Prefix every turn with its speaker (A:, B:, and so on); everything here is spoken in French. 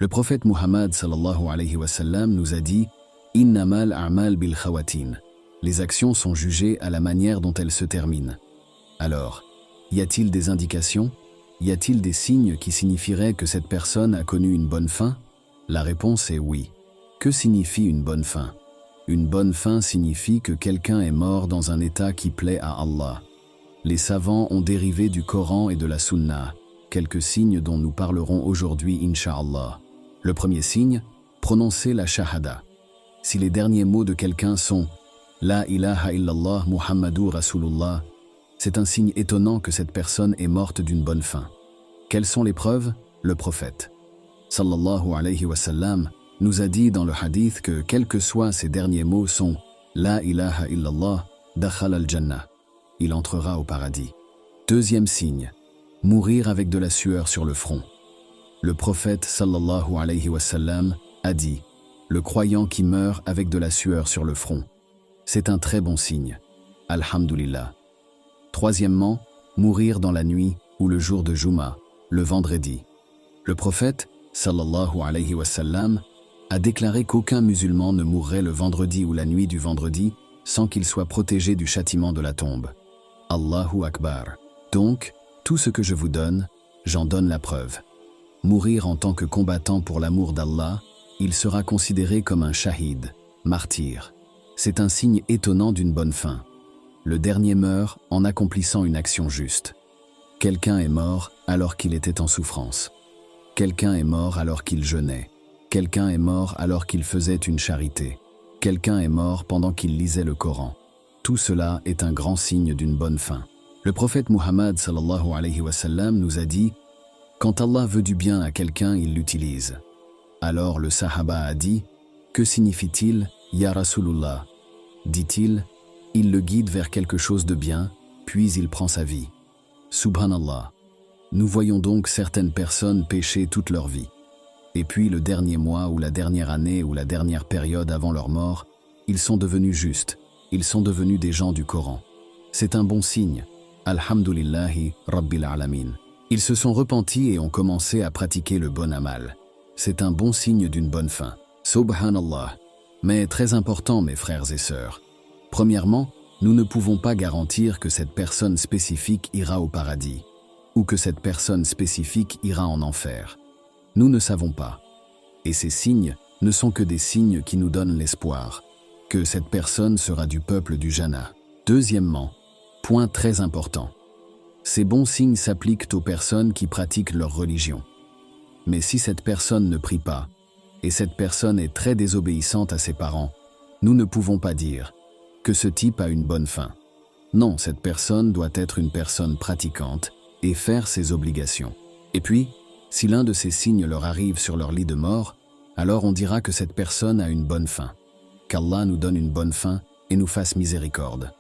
A: Le prophète Muhammad sallallahu alayhi wa sallam nous a dit « Innamal a'mal bil khawatin » Les actions sont jugées à la manière dont elles se terminent. Alors, y a-t-il des indications? Y a-t-il des signes qui signifieraient que cette personne a connu une bonne fin? La réponse est oui. Que signifie une bonne fin? Une bonne fin signifie que quelqu'un est mort dans un état qui plaît à Allah. Les savants ont dérivé du Coran et de la Sunna, quelques signes dont nous parlerons aujourd'hui, incha'Allah. Le premier signe, prononcer la shahada. Si les derniers mots de quelqu'un sont « La ilaha illallah Muhammadur Rasulullah », c'est un signe étonnant que cette personne est morte d'une bonne fin. Quelles sont les preuves? Le prophète, sallallahu alayhi wa sallam, nous a dit dans le hadith que quels que soient ces derniers mots sont « La ilaha illallah, dakhal al-jannah » il entrera au paradis. Deuxième signe, mourir avec de la sueur sur le front. Le prophète sallallahu alayhi wa sallam a dit « Le croyant qui meurt avec de la sueur sur le front. » C'est un très bon signe. Alhamdulillah. Troisièmement, mourir dans la nuit ou le jour de Juma, le vendredi. Le prophète sallallahu alayhi wa sallam a déclaré qu'aucun musulman ne mourrait le vendredi ou la nuit du vendredi sans qu'il soit protégé du châtiment de la tombe. Allahu Akbar. Donc, tout ce que je vous donne, j'en donne la preuve. Mourir en tant que combattant pour l'amour d'Allah, il sera considéré comme un shahid, martyr. C'est un signe étonnant d'une bonne fin. Le dernier meurt en accomplissant une action juste. Quelqu'un est mort alors qu'il était en souffrance. Quelqu'un est mort alors qu'il jeûnait. Quelqu'un est mort alors qu'il faisait une charité. Quelqu'un est mort pendant qu'il lisait le Coran. Tout cela est un grand signe d'une bonne fin. Le prophète Muhammad sallallahu alayhi wa sallam nous a dit « Quand Allah veut du bien à quelqu'un, il l'utilise. » Alors le sahaba a dit « Que signifie-t-il, Ya Rasulullah ?» Dit-il « Il le guide vers quelque chose de bien, puis il prend sa vie. » Subhanallah. Nous voyons donc certaines personnes pécher toute leur vie. Et puis le dernier mois ou la dernière année ou la dernière période avant leur mort, ils sont devenus justes, ils sont devenus des gens du Coran. C'est un bon signe. Alhamdulillahi Rabbil Alamin. Ils se sont repentis et ont commencé à pratiquer le bon amal. C'est un bon signe d'une bonne fin. Subhanallah. Mais très important, mes frères et sœurs. Premièrement, nous ne pouvons pas garantir que cette personne spécifique ira au paradis, ou que cette personne spécifique ira en enfer. Nous ne savons pas. Et ces signes ne sont que des signes qui nous donnent l'espoir, que cette personne sera du peuple du Jannah. Deuxièmement, point très important. Ces bons signes s'appliquent aux personnes qui pratiquent leur religion. Mais si cette personne ne prie pas, et cette personne est très désobéissante à ses parents, nous ne pouvons pas dire que ce type a une bonne fin. Non, cette personne doit être une personne pratiquante et faire ses obligations. Et puis, si l'un de ces signes leur arrive sur leur lit de mort, alors on dira que cette personne a une bonne fin. Qu'Allah nous donne une bonne fin et nous fasse miséricorde.